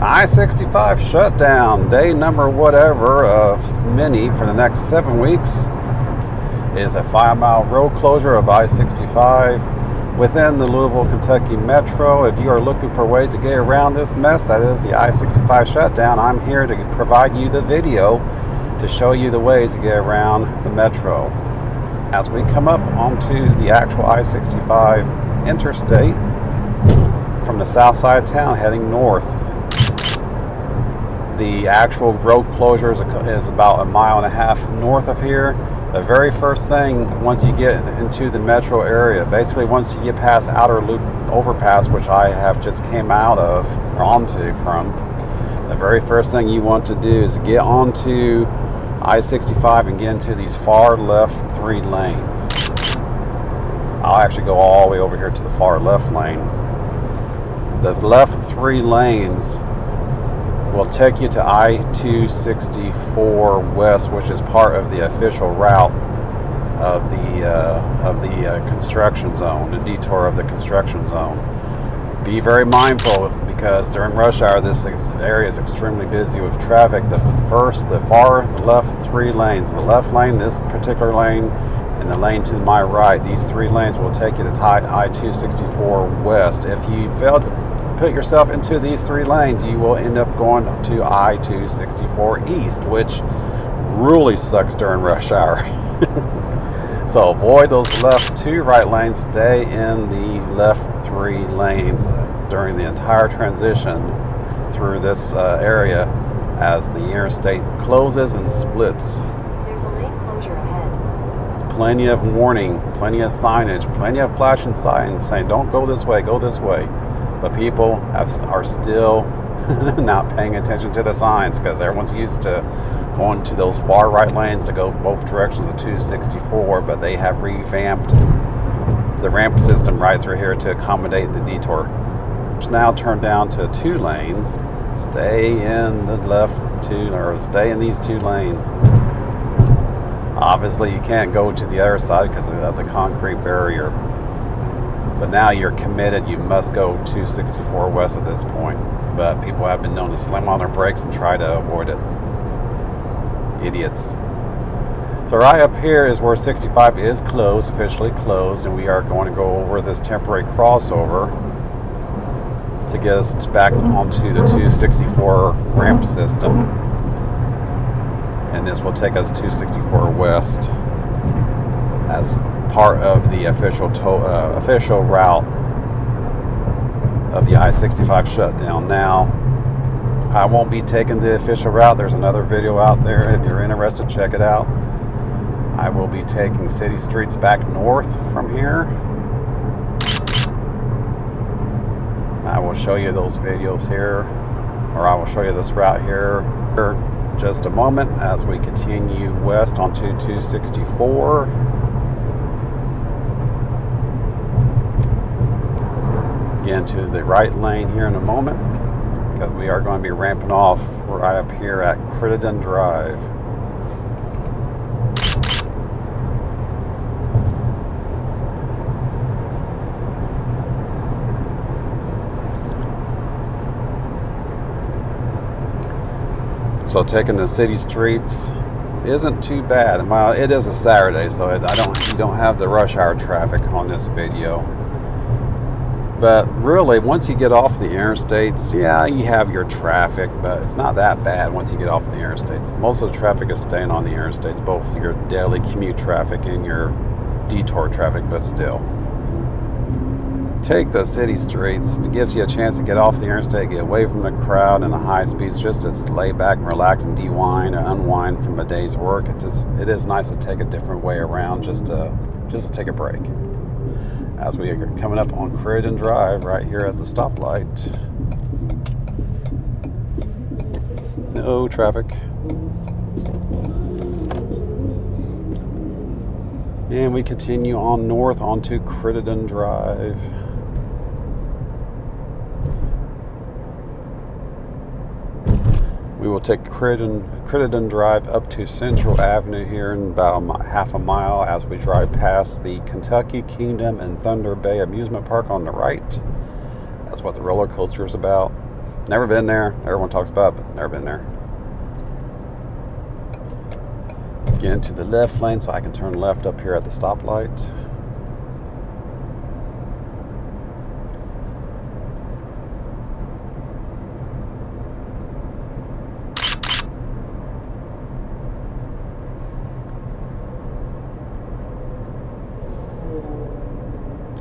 I-65 shutdown, day number whatever of many for the next 7 weeks. It is a 5-mile road closure of I-65 within the Louisville, Kentucky metro. If you are looking for ways to get around this mess, that is the I-65 shutdown, I'm here to provide you the video to show you the ways to get around the metro. As we come up onto the actual I-65 interstate from the south side of town heading north, the actual road closure is about 1.5 miles north of here. The very first thing, once you get into the metro area, basically once you get past Outer Loop Overpass, which I have just came out of, or onto from, the very first thing you want to do is get onto I-65 and get into these far left 3 lanes. I'll actually go all the way over here to the far left lane. The left 3 lanes will take you to I-264 West, which is part of the official route of the construction zone, the detour of the construction zone. Be very mindful because during rush hour, this area is extremely busy with traffic. The far left 3 lanes, the left lane, this particular lane, and the lane to my right, these 3 lanes will take you to I-264 West. If you fail to put yourself into these 3 lanes, you will end up going to I-264 East, which really sucks during rush hour. So avoid those left 2 right lanes, stay in the left 3 lanes during the entire transition through this area as the interstate closes and splits. There's a lane closure ahead. Plenty of warning, plenty of signage, plenty of flashing signs saying don't go this way, go this way. But people are still not paying attention to the signs because everyone's used to going to those far right lanes to go both directions of 264, but they have revamped the ramp system right through here to accommodate the detour. It's now turned down to 2 lanes. Stay in the left 2, or stay in these 2 lanes. Obviously you can't go to the other side because of the concrete barrier. But now you're committed, you must go 264 West at this point. But people have been known to slam on their brakes and try to avoid it. Idiots. So right up here is where 65 is closed, officially closed, and we are going to go over this temporary crossover to get us back onto the 264 ramp system. And this will take us 264 West as part of the official route of the I-65 shutdown. Now, I won't be taking the official route. There's another video out there. If you're interested, check it out. I will be taking city streets back north from here. I will show you those videos here, or I will show you this route here for just a moment as we continue west onto 264. Get into the right lane here in a moment because we are going to be ramping off right up here at Crittenden Drive. So taking the city streets isn't too bad. Well, it is a Saturday, so you don't have the rush hour traffic on this video. But really, once you get off the interstates, yeah, you have your traffic, but it's not that bad once you get off the interstates. Most of the traffic is staying on the interstates, both your daily commute traffic and your detour traffic, but still. Take the city streets. It gives you a chance to get off the interstate, get away from the crowd and the high speeds, just to lay back and relax and unwind from a day's work. It is nice to take a different way around, just to take a break. As we are coming up on Crittenden Drive right here at the stoplight. No traffic. And we continue on north onto Crittenden Drive. We will take Crittenden Drive up to Central Avenue here in about half a mile as we drive past the Kentucky Kingdom and Thunder Bay Amusement Park on the right. That's what the roller coaster is about. Never been there. Everyone talks about it, but never been there. Get into the left lane so I can turn left up here at the stoplight.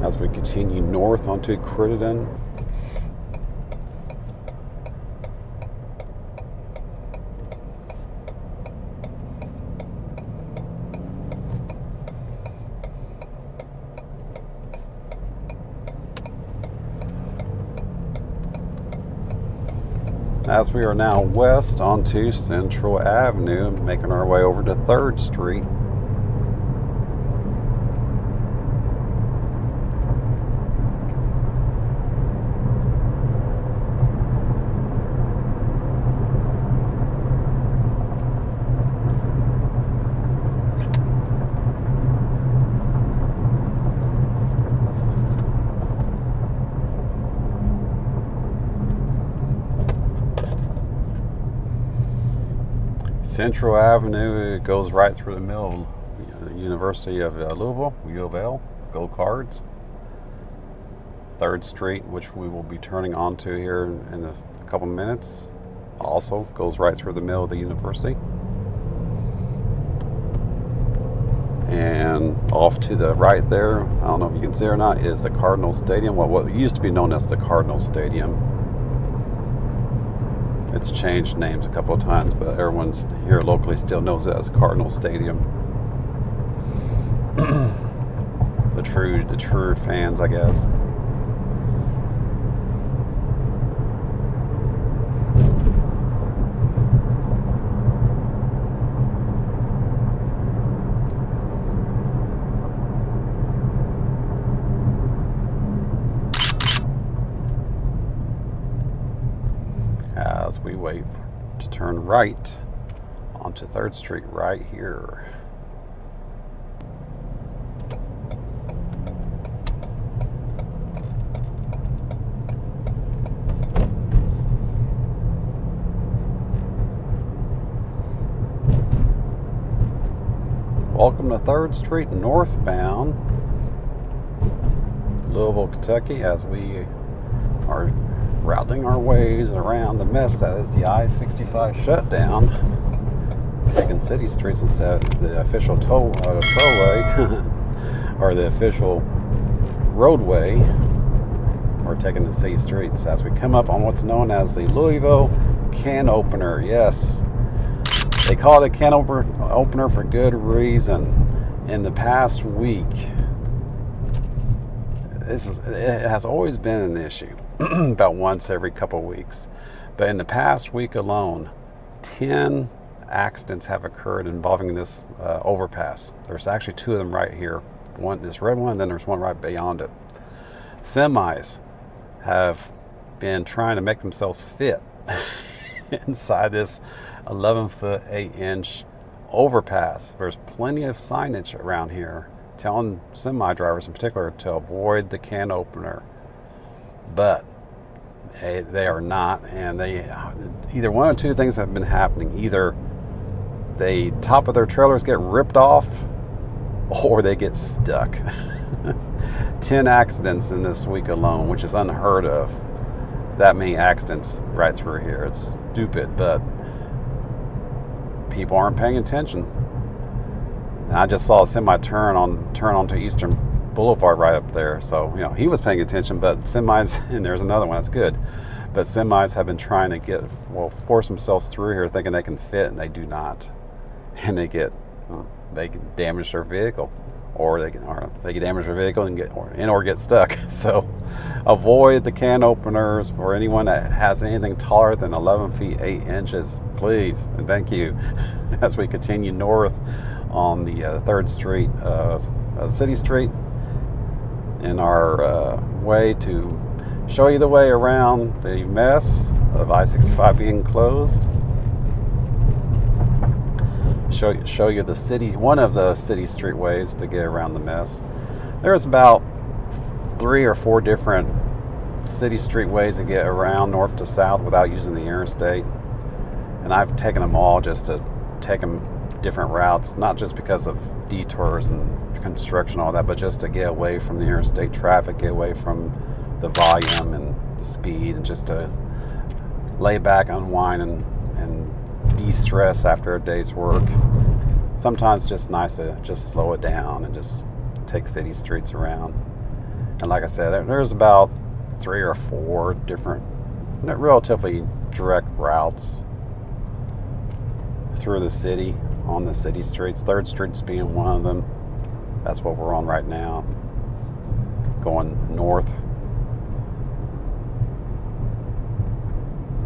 As we continue north onto Crittenden. As we are now west onto Central Avenue, making our way over to 3rd Street. Central Avenue, it goes right through the middle of the University of Louisville, UofL, Go Cards. 3rd Street, which we will be turning onto here in a couple minutes, also goes right through the middle of the university. And off to the right there, I don't know if you can see it or not, is the Cardinal Stadium, what used to be known as the Cardinal Stadium. It's changed names a couple of times, but everyone's here locally still knows it as Cardinal Stadium. the true fans, I guess. As we wait to turn right onto 3rd Street right here. Welcome to 3rd Street northbound, Louisville, Kentucky, as we are routing our ways around the mess that is the I-65 shutdown, taking city streets instead of the official tollway or the official roadway. We're taking the city streets as we come up on what's known as the Louisville Can Opener. Yes, they call it a can opener for good reason. In the past week, it has always been an issue. About once every couple of weeks. But in the past week alone, 10 accidents have occurred involving this overpass. There's actually 2 of them right here. This red one, and then there's one right beyond it. Semis have been trying to make themselves fit inside this 11-foot, 8-inch overpass. There's plenty of signage around here telling semi drivers in particular to avoid the can opener. But they are not, and they either one or two things have been happening. Either the top of their trailers get ripped off, or they get stuck. 10 accidents in this week alone, which is unheard of. That many accidents right through here. It's stupid, but people aren't paying attention. And I just saw a semi turn onto Eastern Boulevard right up there, so he was paying attention. But semis, and there's another one that's good, but semis have been trying to force themselves through here thinking they can fit, and they do not, and they can damage their vehicle, or they can damage their vehicle and get stuck. So avoid the can openers for anyone that has anything taller than 11 feet 8 inches, please, and thank you. As we continue north on the 3rd Street, City Street, in our way to show you the way around the mess of I-65 being closed. Show you the city, one of the city streetways to get around the mess. There's about 3 or 4 different city street ways to get around north to south without using the interstate. And I've taken them all just to take them different routes, not just because of detours and construction and all that, but just to get away from the interstate traffic, get away from the volume and the speed, and just to lay back, unwind, and de-stress after a day's work. Sometimes it's just nice to just slow it down and just take city streets around. And like I said, there's about 3 or 4 different relatively direct routes through the city, on the city streets. 3rd Street's being one of them. That's what we're on right now, going north.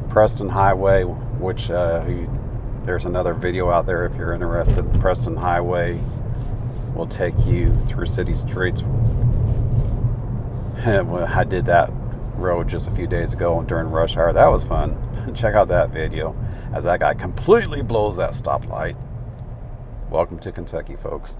Preston Highway, which there's another video out there if you're interested. Preston Highway will take you through city streets. I did that road just a few days ago during rush hour. That was fun. Check out that video as that guy completely blows that stoplight. Welcome to Kentucky, folks.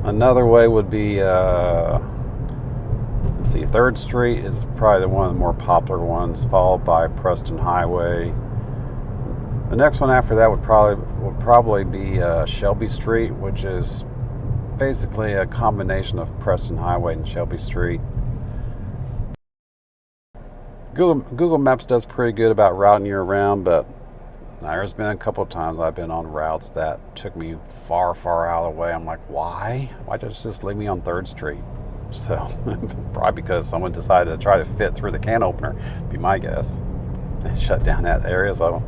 Another way would be, let's see, 3rd Street is probably one of the more popular ones, followed by Preston Highway. The next one after that would probably be Shelby Street, which is basically a combination of Preston Highway and Shelby Street. Google Maps does pretty good about routing you around, but there's been a couple of times I've been on routes that took me far, far out of the way. I'm like, why? Why just leave me on 3rd Street? So, probably because someone decided to try to fit through the can opener, be my guess. They shut down that area, so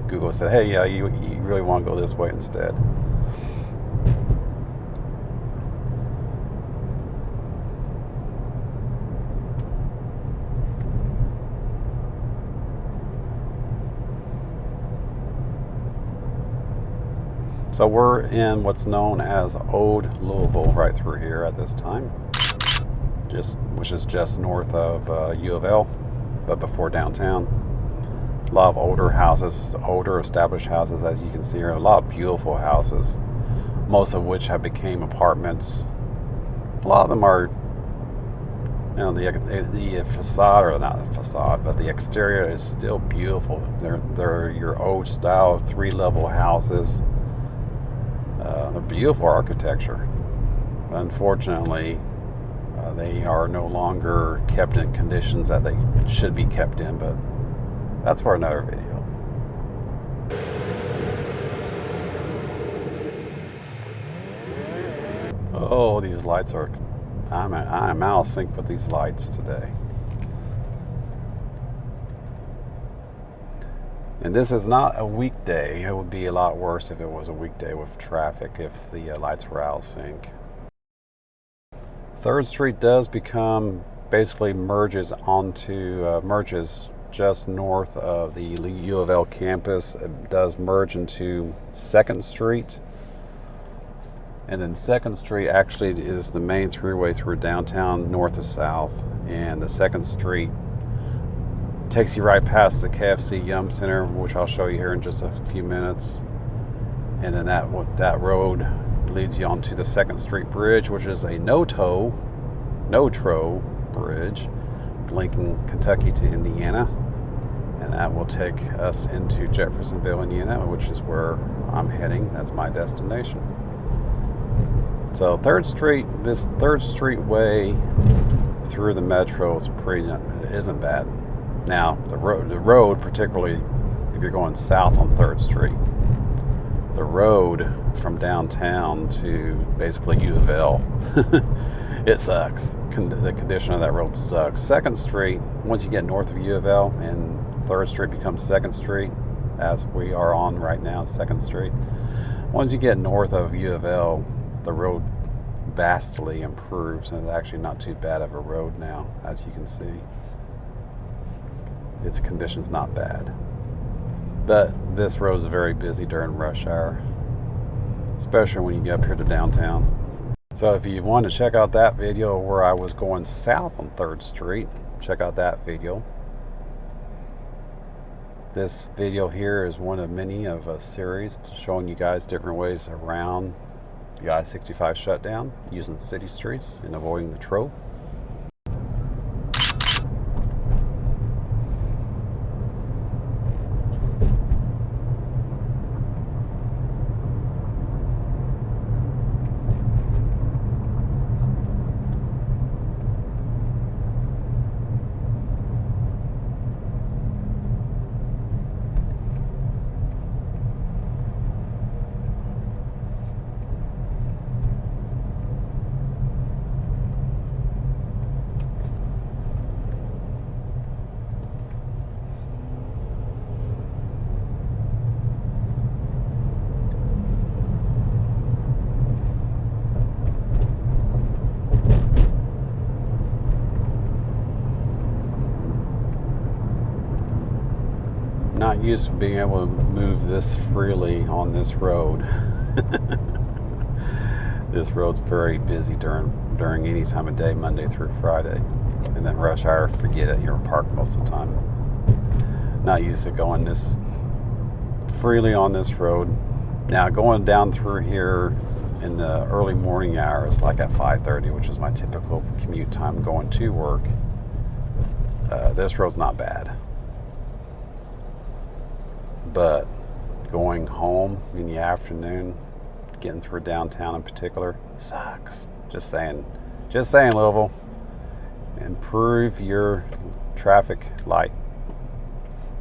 Google said, hey, yeah, you really want to go this way instead. So we're in what's known as Old Louisville right through here at this time, which is just north of UofL, but before downtown. A lot of older houses, older established houses, as you can see here. A lot of beautiful houses, most of which have become apartments. A lot of them are, the facade, or not the facade, but the exterior is still beautiful. They're your old style 3-level houses. They're beautiful architecture. Unfortunately, they are no longer kept in conditions that they should be kept in, but that's for another video. Oh, these lights are, I'm out of sync with these lights today. And this is not a weekday. It would be a lot worse if it was a weekday with traffic, if the lights were out of sync. 3rd Street does basically merges just north of the UofL Campus. It does merge into 2nd Street. And then 2nd Street actually is the main throughway through downtown north to south. And the 2nd Street takes you right past the KFC YUM Center, which I'll show you here in just a few minutes. And then that road leads you onto the 2nd Street Bridge, which is a no-tro bridge linking Kentucky to Indiana. And that will take us into Jeffersonville, Indiana, which is where I'm heading. That's my destination. So 3rd Street, this 3rd Street way through the metro isn't bad. Now, the road, particularly if you're going south on 3rd Street, the road from downtown to basically UofL, it sucks. The condition of that road sucks. 2nd Street, once you get north of UofL and 3rd Street becomes 2nd Street, as we are on right now, 2nd Street. Once you get north of UofL, the road vastly improves, and it's actually not too bad of a road now, as you can see. Its condition's not bad. But this road is very busy during rush hour, especially when you get up here to downtown. So if you want to check out that video where I was going south on 3rd Street, check out that video. This video here is one of many of a series showing you guys different ways around the I-65 shutdown using city streets and avoiding the Trove. Not used to being able to move this freely on this road. This road's very busy during any time of day, Monday through Friday. And then rush hour, forget it, you're parked most of the time. Not used to going this freely on this road. Now going down through here in the early morning hours, like at 5:30, which is my typical commute time going to work, this road's not bad. But going home in the afternoon, getting through downtown in particular, sucks. Just saying, Louisville. Improve your traffic light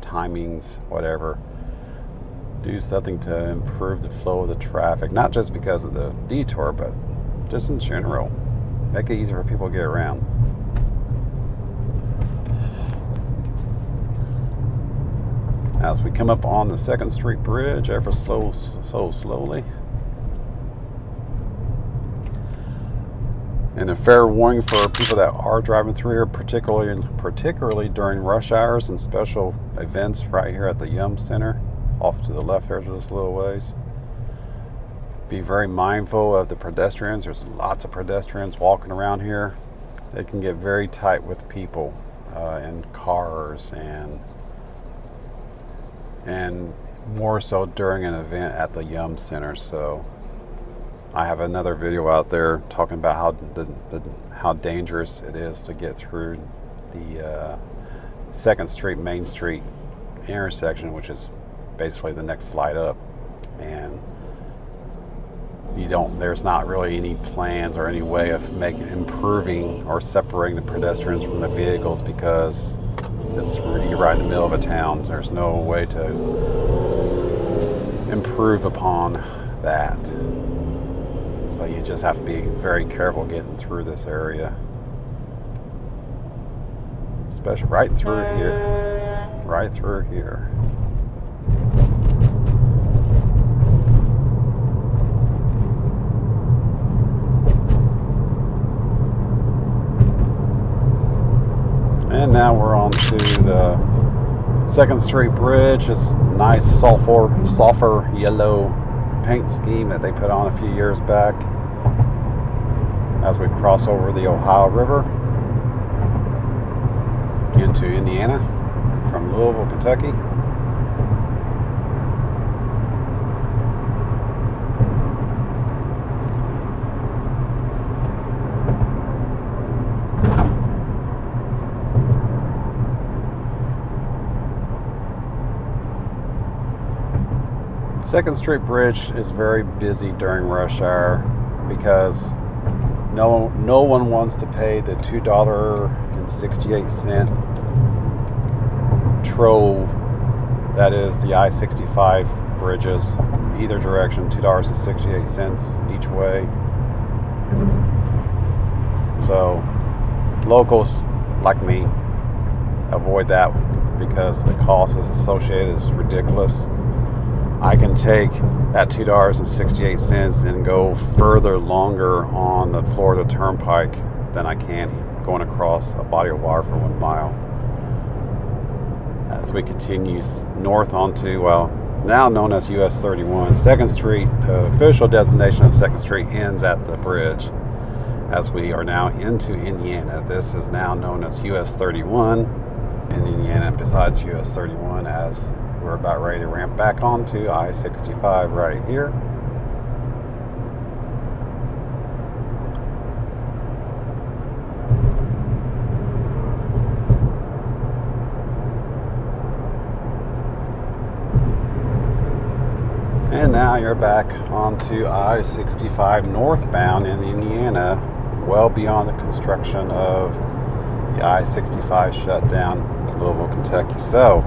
timings, whatever. Do something to improve the flow of the traffic, not just because of the detour, but just in general. Make it easier for people to get around. As we come up on the 2nd Street Bridge, ever so slowly. And a fair warning for people that are driving through here, particularly during rush hours and special events right here at the YUM Center, off to the left there just a little ways. Be very mindful of the pedestrians. There's lots of pedestrians walking around here. They can get very tight with people and cars and more so during an event at the YUM Center. So I have another video out there talking about how dangerous it is to get through the 2nd Street Main Street intersection, which is basically the next light up, and there's not really any plans or any way of improving or separating the pedestrians from the vehicles, because you're right in the middle of a town. There's no way to improve upon that. So you just have to be very careful getting through this area. Especially right through here. Right through here. And now we're on to the 2nd Street Bridge. It's nice sulfur yellow paint scheme that they put on a few years back as we cross over the Ohio River into Indiana from Louisville, Kentucky. Second Street Bridge is very busy during rush hour because no one wants to pay the $2.68 Trove. That is the I-65 bridges, either direction, $2.68 each way. So locals like me avoid that because the cost is associated is ridiculous. I can take that $2.68 and go further longer on the Florida Turnpike than I can going across a body of water for 1 mile. As we continue north onto, well, now known as US 31, 2nd Street, the official designation of 2nd Street ends at the bridge. As we are now into Indiana, this is now known as US 31 in Indiana, besides US 31 as we're about ready to ramp back onto I-65 right here. And now you're back onto I-65 northbound in Indiana, well beyond the construction of the I-65 shutdown, Louisville, Kentucky. So,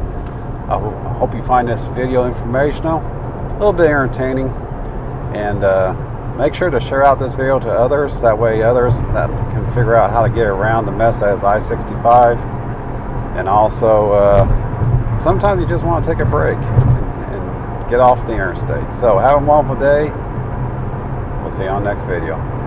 I hope you find this video informational, a little bit entertaining, and make sure to share out this video to others. That way others that can figure out how to get around the mess that is I-65. And also, sometimes you just want to take a break and get off the interstate. So have a wonderful day. We'll see you on the next video.